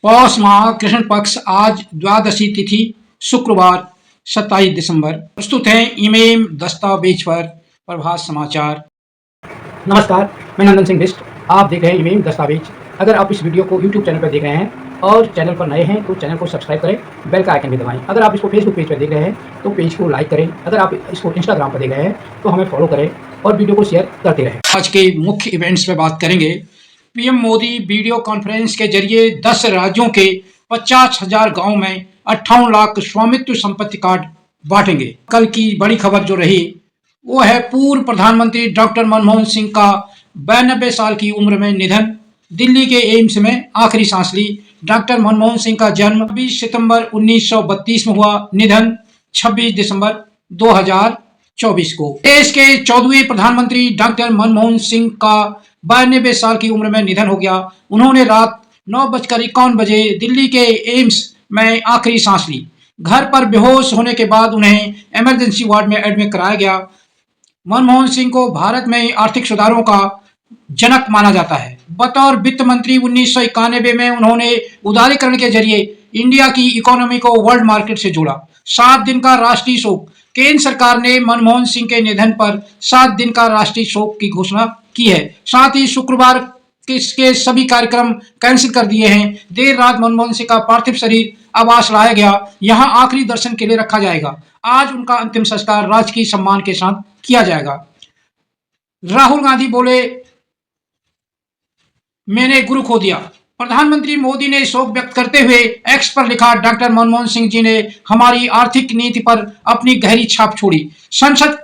पौष माह कृष्ण पक्ष आज द्वादशी तिथि शुक्रवार 27 दिसंबर। प्रस्तुत है ईमेम दस्तावेज पर प्रभात समाचार। नमस्कार, मैं नंदन सिंह बिष्ट। आप देख रहे हैं ईमेम दस्तावेज। अगर आप इस वीडियो को यूट्यूब चैनल पर देख रहे हैं और चैनल पर नए हैं तो चैनल को सब्सक्राइब करें, बेल का आइकन भी दबाएं। अगर आप इसको फेसबुक पेज पर देख रहे हैं तो पेज को लाइक करें। अगर आप इसको इंस्टाग्राम पर देख रहे हैं तो हमें फॉलो करें और वीडियो को शेयर करते रहें। आज के मुख्य इवेंट्स पे बात करेंगे। पीएम मोदी वीडियो कॉन्फ्रेंस के जरिए 10 राज्यों के 50,000 गाँव में 58 लाख स्वामित्व संपत्ति कार्ड बांटेंगे। कल की बड़ी खबर जो रही वो है पूर्व प्रधानमंत्री डॉक्टर मनमोहन सिंह का 92 साल की उम्र में निधन। दिल्ली के एम्स में आखिरी सांस ली। डॉक्टर मनमोहन सिंह का जन्म 20 सितंबर 1932 में हुआ, निधन 26 दिसंबर 2024 को। देश के 14वें प्रधानमंत्री डॉक्टर मनमोहन सिंह का 92 साल की उम्र में निधन हो गया। उन्होंने रात 9:51 बजे दिल्ली के एम्स में आखिरी सांस ली। घर पर बेहोश होने के बाद उन्हें इमरजेंसी वार्ड में एडमिट कराया गया। मनमोहन सिंह को भारत में आर्थिक सुधारों का जनक माना जाता है। बतौर वित्त मंत्री 1991 में उन्होंने उदारीकरण के जरिए इंडिया की इकोनॉमी को वर्ल्ड मार्केट से जोड़ा। 7 दिन का राष्ट्रीय शोक। केंद्र सरकार ने मनमोहन सिंह के निधन पर 7 दिन का राष्ट्रीय शोक की घोषणा की है। साथ ही शुक्रवार के सभी कार्यक्रम कैंसिल कर दिए हैं। देर रात मनमोहन सिंह का पार्थिव शरीर आवास लाया गया। यहां आखिरी दर्शन के लिए रखा जाएगा। आज उनका अंतिम संस्कार राजकीय सम्मान के साथ किया जाएगा। राहुल गांधी बोले, मैंने गुरु खो दिया। प्रधानमंत्री मोदी ने शोक व्यक्त करते हुए एक्स पर लिखा, डॉक्टर मनमोहन सिंह जी ने हमारी आर्थिक नीति पर अपनी गहरी छाप छोड़ी। संसद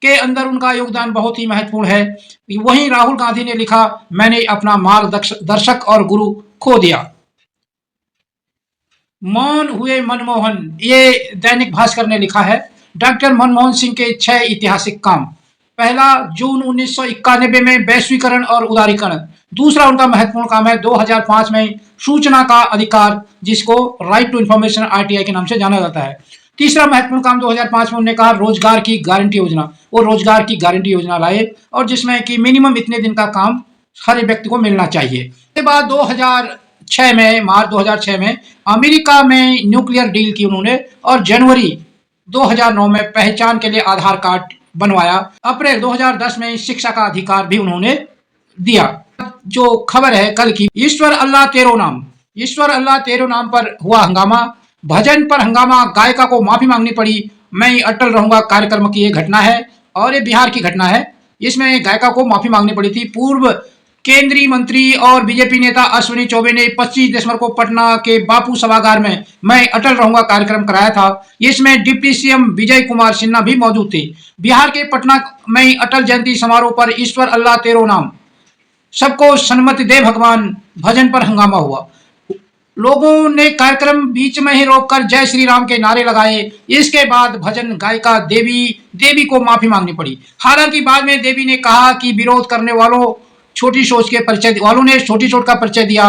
के अंदर उनका योगदान बहुत ही महत्वपूर्ण है। वहीं राहुल गांधी ने लिखा, मैंने अपना मार्गदर्शक और गुरु खो दिया। मौन हुए मनमोहन, ये दैनिक भास्कर ने लिखा है। डॉक्टर मनमोहन सिंह के 6 ऐतिहासिक काम। पहला, जून 1991 में वैश्वीकरण और उदारीकरण। दूसरा उनका महत्वपूर्ण काम है 2005 में सूचना का अधिकार, जिसको राइट टू इंफॉर्मेशन आरटीआई के नाम से जाना जाता है। तीसरा महत्वपूर्ण काम 2005 में उन्होंने कहा रोजगार की गारंटी योजना। वो रोजगार की गारंटी योजना लाए और जिसमें कि मिनिमम इतने दिन का काम हर व्यक्ति को मिलना चाहिए। इसके बाद 2006 में मार्च 2006 में अमेरिका में न्यूक्लियर डील की उन्होंने और जनवरी 2009 में पहचान के लिए आधार कार्ड बनवाया। अप्रैल 2010 में शिक्षा का अधिकार भी उन्होंने दिया। जो खबर है कल की, ईश्वर अल्लाह तेरो नाम। ईश्वर अल्लाह तेरो नाम पर हुआ हंगामा। भजन पर हंगामा, गायिका को माफी मांगनी पड़ी। मैं अटल रहूंगा कार्यक्रम की ये घटना है और ये बिहार की घटना है। इसमें गायिका को माफी मांगनी पड़ी थी। पूर्व केंद्रीय मंत्री और बीजेपी नेता अश्विनी चौबे ने 25 दिसंबर को पटना के बापू सभागार में मैं अटल रहूंगा कार्यक्रम कराया था। इसमें डिप्टी सीएम विजय कुमार सिन्हा भी मौजूद थे। बिहार के पटना में अटल जयंती समारोह पर ईश्वर अल्लाह तेरो नाम, सबको सन्मति दे भगवान भजन पर हंगामा हुआ। लोगों ने कार्यक्रम बीच में ही रोककर जय श्री राम के नारे लगाए। इसके बाद भजन गायिका देवी को माफी मांगनी पड़ी। हालांकि बाद में देवी ने कहा कि विरोध करने वालों छोटी सोच ने छोटी सोच का परिचय दिया।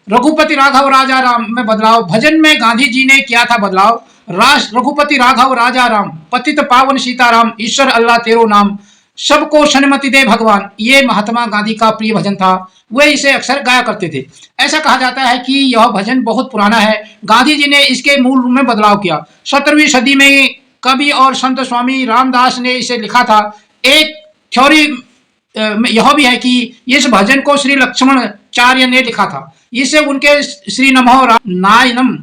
रघुपति राघव राजा राम में बदलाव। भजन में गांधी जी ने किया था बदलाव। रघुपति राघव राजा राम, पतित पावन सीताराम, ईश्वर अल्लाह तेरो नाम, सबको सन्मति दे भगवान, ये महात्मा गांधी का प्रिय भजन था। वे इसे अक्सर गाया करते थे। ऐसा कहा जाता है कि यह भजन बहुत पुराना है। गांधी जी ने इसके मूल रूप में बदलाव किया। 17वीं सदी में कवि और संत स्वामी रामदास ने इसे लिखा था। एक थ्योरी यह भी है कि इस भजन को श्री लक्ष्मणाचार्य ने लिखा था। इसे उनके श्री नमो नारायणम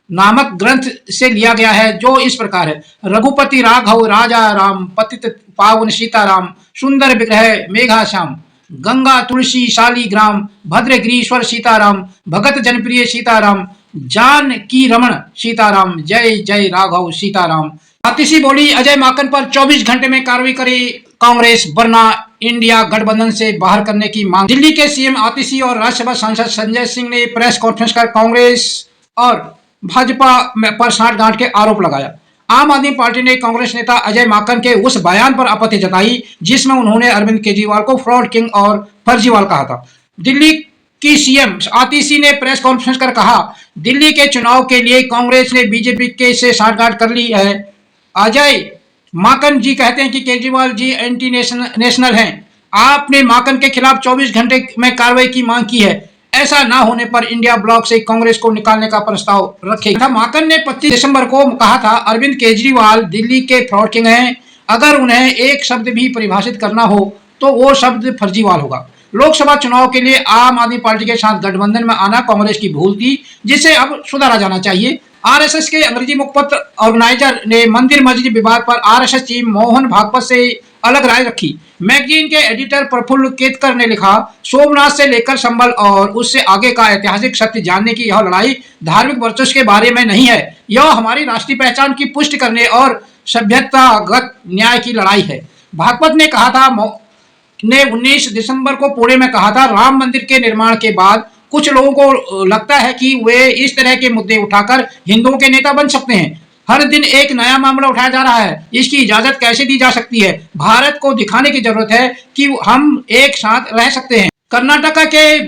नामक ग्रंथ से लिया गया है, जो इस प्रकार है। रघुपति राघव राजा राम, पतित पावन सीताराम, सुंदर विग्रह मेघा श्याम, गंगा तुलसी शालीग्राम, भद्रगिरीश्वर सीताराम, भगत जनप्रिय सीताराम, जान की रमण सीताराम, जय जय राघव सीताराम। आतिशी बोली, अजय माकन पर 24 घंटे में कार्रवाई करे कांग्रेस, वरना इंडिया गठबंधन से बाहर करने की मांग। दिल्ली के सीएम आतिशी और राज्यसभा सांसद संजय सिंह ने प्रेस कॉन्फ्रेंस कर कांग्रेस और भाजपा पर साठगांठ के आरोप लगाया। आम आदमी पार्टी ने कांग्रेस नेता अजय माकन के उस बयान पर आपत्ति जताई जिसमें उन्होंने अरविंद केजरीवाल को फ्रॉड किंग और फर्जीवाल कहा था। दिल्ली की सीएम आतिशी ने प्रेस कॉन्फ्रेंस कर कहा, दिल्ली के चुनाव के लिए कांग्रेस ने बीजेपी के से साठगांठ कर ली है। अजय माकन जी कहते हैं कि केजरीवाल जी एंटी नेशनल हैं। आपने माकन के खिलाफ 24 घंटे में कार्रवाई की मांग की है। ऐसा ना होने पर इंडिया ब्लॉक से कांग्रेस को निकालने का प्रस्ताव रखेगा। माकन ने 25 दिसंबर को कहा था अरविंद केजरीवाल दिल्ली के फ्रॉड किंग हैं, अगर उन्हें एक शब्द भी परिभाषित करना हो तो वो शब्द फर्जीवाल होगा। लोकसभा चुनाव के लिए आम आदमी पार्टी के साथ गठबंधन में आना कांग्रेस की भूल थी, जिसे अब सुधारा जाना चाहिए। आरएसएस के अंग्रेजी मुखपत्र ऑर्गेनाइजर ने मंदिर मस्जिद विवाद पर आरएसएस चीफ मोहन भागवत से अलग राय रखी। मैगजीन के एडिटर प्रफुल्ल केतकर ने लिखा, सोमनाथ से लेकर संभल और उससे आगे का ऐतिहासिक सत्य जानने की यह लड़ाई धार्मिक वर्चस्व के बारे में नहीं है, यह हमारी राष्ट्रीय पहचान की पुष्टि करने और सभ्यतागत न्याय की लड़ाई है। भागवत ने कहा था ने 19 दिसंबर को पुणे में कहा था, राम मंदिर के निर्माण के बाद कुछ लोगों को लगता है कि वे इस तरह के मुद्दे उठाकर हिंदुओं के नेता बन सकते हैं। हर दिन एक नया मामला उठाया जा रहा है, इसकी इजाजत कैसे दी जा सकती है? भारत को दिखाने की जरूरत है कि हम एक साथ रह सकते हैं। कर्नाटक के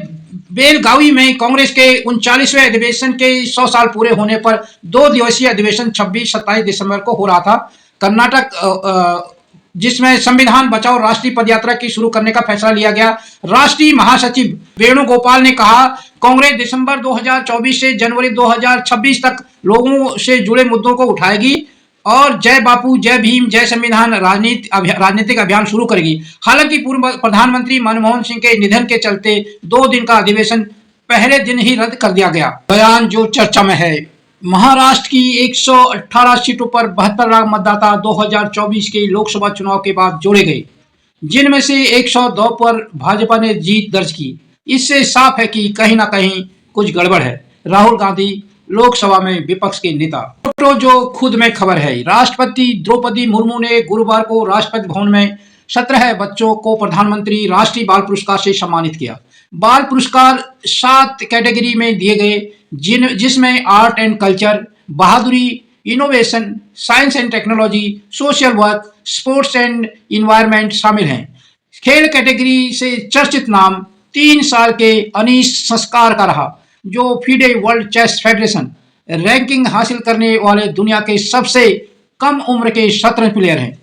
बेलगावी में कांग्रेस के 39वें अधिवेशन के 100 साल पूरे होने पर 2 दिवसीय अधिवेशन 26-27 दिसंबर को हो रहा था। कर्नाटक जिसमें संविधान बचाओ राष्ट्रीय पदयात्रा की शुरू करने का फैसला लिया गया। राष्ट्रीय महासचिव वेणुगोपाल ने कहा, कांग्रेस दिसंबर 2024 से जनवरी 2026 तक लोगों से जुड़े मुद्दों को उठाएगी और जय बापू, जय भीम, जय संविधान राजनीतिक अभियान शुरू करेगी। हालांकि पूर्व प्रधानमंत्री मनमोहन सिंह के निधन के चलते 2 दिन का अधिवेशन पहले दिन ही रद्द कर दिया गया। बयान जो चर्चा में है, महाराष्ट्र की 118 सीटों पर 72 लाख मतदाता 2024 के लोकसभा चुनाव के बाद जोड़े गए, जिनमें से 102 पर भाजपा ने जीत दर्ज की। इससे साफ है कि कहीं ना कहीं कुछ गड़बड़ है। राहुल गांधी लोकसभा में विपक्ष के नेता। फोटो जो खुद में खबर है, राष्ट्रपति द्रौपदी मुर्मू ने गुरुवार को राष्ट्रपति भवन में 17 बच्चों को प्रधानमंत्री राष्ट्रीय बाल पुरस्कार से सम्मानित किया। बाल पुरस्कार 7 कैटेगरी में दिए गए, जिसमें आर्ट एंड कल्चर, बहादुरी, innovation, science and technology, social work, sports and environment शामिल हैं। खेल कैटेगरी से चर्चित नाम 3 साल के अनीश संस्कार का रहा, जो FIDE world chess federation ranking हासिल करने वाले दुनिया के सबसे कम उम्र के शतरंज प्लेयर हैं।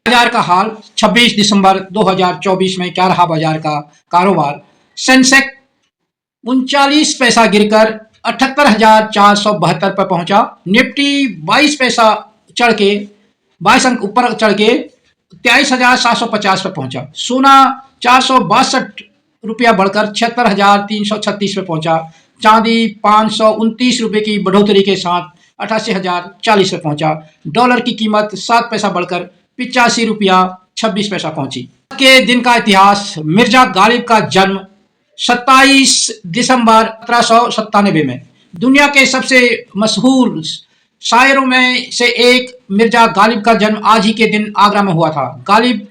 बाजार का हाल 26 दिसंबर 2024 में क्या रहा? बाजार का कारोबार, सेंसेक्स 39 पैसा गिरकर 78,472 पर पहुंचा। निफ्टी 22 पैसा चढ़ के 22 अंक ऊपर चढ़ के 23,750 पर पहुंचा। सोना 462 रुपया बढ़कर 76,336 पे पहुंचा। चांदी 529 रुपये की बढ़ोतरी के साथ 88,040 पे पहुंचा। डॉलर की कीमत 7 पैसा बढ़कर 85 रुपया 26 पैसा पहुंची। के दिन का इतिहास, मिर्जा गालिब का जन्म 27 दिसंबर 1797 में। दुनिया के सबसे मशहूर शायरों में से एक मिर्जा गालिब का जन्म आज ही के दिन आगरा में हुआ था। गालिब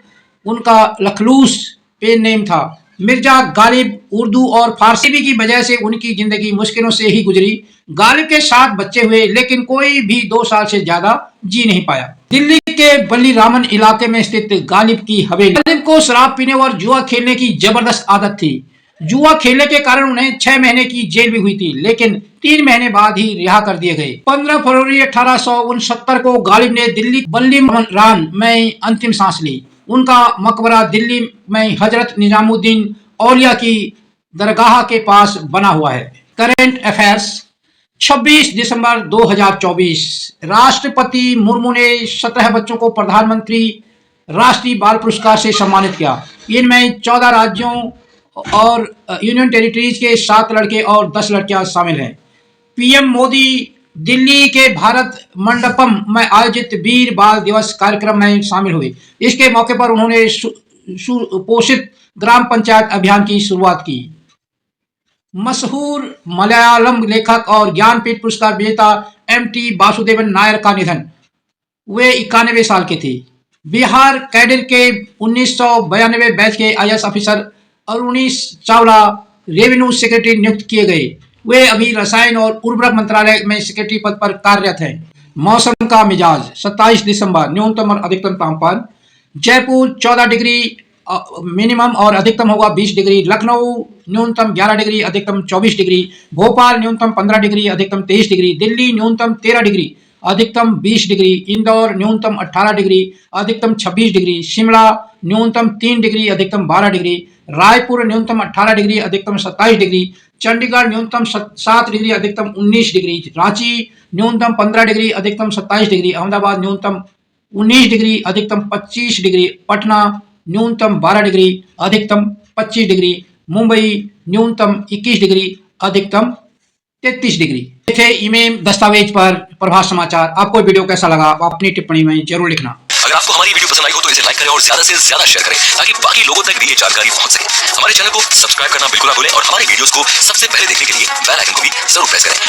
उनका लखलूस पेन नेम था। मिर्जा गालिब उर्दू और फारसी की वजह से उनकी जिंदगी मुश्किलों से ही गुजरी। गालिब के 7 बच्चे हुए, लेकिन कोई भी 2 साल से ज्यादा जी नहीं पाया। दिल्ली के बल्ली रामन इलाके में स्थित गालिब की हवेली। गालिब को शराब पीने और जुआ खेलने की जबरदस्त आदत थी। जुआ खेलने के कारण उन्हें 6 महीने की जेल भी हुई थी, लेकिन 3 महीने बाद ही रिहा कर दिए गए। 15 फरवरी 1869 को गालिब ने दिल्ली बल्ली राम में अंतिम सांस ली। उनका मकबरा दिल्ली में हजरत निजामुद्दीन औलिया की दरगाह के पास बना हुआ है। करंट अफेयर्स, 26 दिसंबर 2024 राष्ट्रपति मुर्मू ने 17 बच्चों को प्रधानमंत्री राष्ट्रीय बाल पुरस्कार से सम्मानित किया। इनमें 14 राज्यों और यूनियन टेरिटरीज के 7 लड़के और 10 लड़कियां शामिल हैं। पीएम मोदी दिल्ली के भारत मंडपम में आयोजित वीर बाल दिवस कार्यक्रम में शामिल हुए। इसके मौके पर उन्होंने सुपोषित ग्राम पंचायत अभियान की शुरुआत की। मशहूर मलयालम लेखक और ज्ञानपीठ पुरस्कार विजेता एमटी वासुदेवन नायर का निधन, वे 91 साल के थे। बिहार कैडर के 1992 बैच के IAS officer Arunish Chawla revenue secretary नियुक्त किए गए। वे अभी रसायन और उर्वरक मंत्रालय में सेक्रेटरी पद पर कार्यरत हैं। मौसम का मिजाज, 27 दिसंबर न्यूनतम और अधिकतम तापमान, जयपुर 14 डिग्री मिनिमम और अधिकतम होगा 20 डिग्री, लखनऊ न्यूनतम 11 डिग्री, अधिकतम 24 डिग्री, भोपाल न्यूनतम 15 डिग्री, अधिकतम 23 डिग्री, दिल्ली न्यूनतम 13 डिग्री, अधिकतम 20 डिग्री, इंदौर न्यूनतम 18 डिग्री, अधिकतम 26 डिग्री, शिमला न्यूनतम 3 डिग्री, अधिकतम 12 डिग्री, रायपुर न्यूनतम 18 डिग्री, अधिकतम 27 डिग्री, चंडीगढ़ न्यूनतम 7 डिग्री अधिकतम 19 डिग्री, रांची न्यूनतम 15 डिग्री अधिकतम 27 डिग्री, अहमदाबाद न्यूनतम 19 डिग्री अधिकतम 25 डिग्री, पटना न्यूनतम 12 डिग्री अधिकतम 25 डिग्री, मुंबई न्यूनतम 21 डिग्री अधिकतम 33 डिग्री। थे इमेम दस्तावेज पर प्रभात समाचार। आपको वीडियो कैसा लगा आप अपनी टिप्पणी में जरूर लिखना। अगर आपको हमारी वीडियो पसंद आई हो तो इसे लाइक करें और ज्यादा से ज्यादा शेयर करें ताकि बाकी लोगों तक भी ये जानकारी पहुंच सके। हमारे चैनल को सब्सक्राइब करना बिल्कुल ना भूलें और हमारे वीडियोस को सबसे पहले देखने के लिए बेल आइकन को भी जरूर प्रेस करें।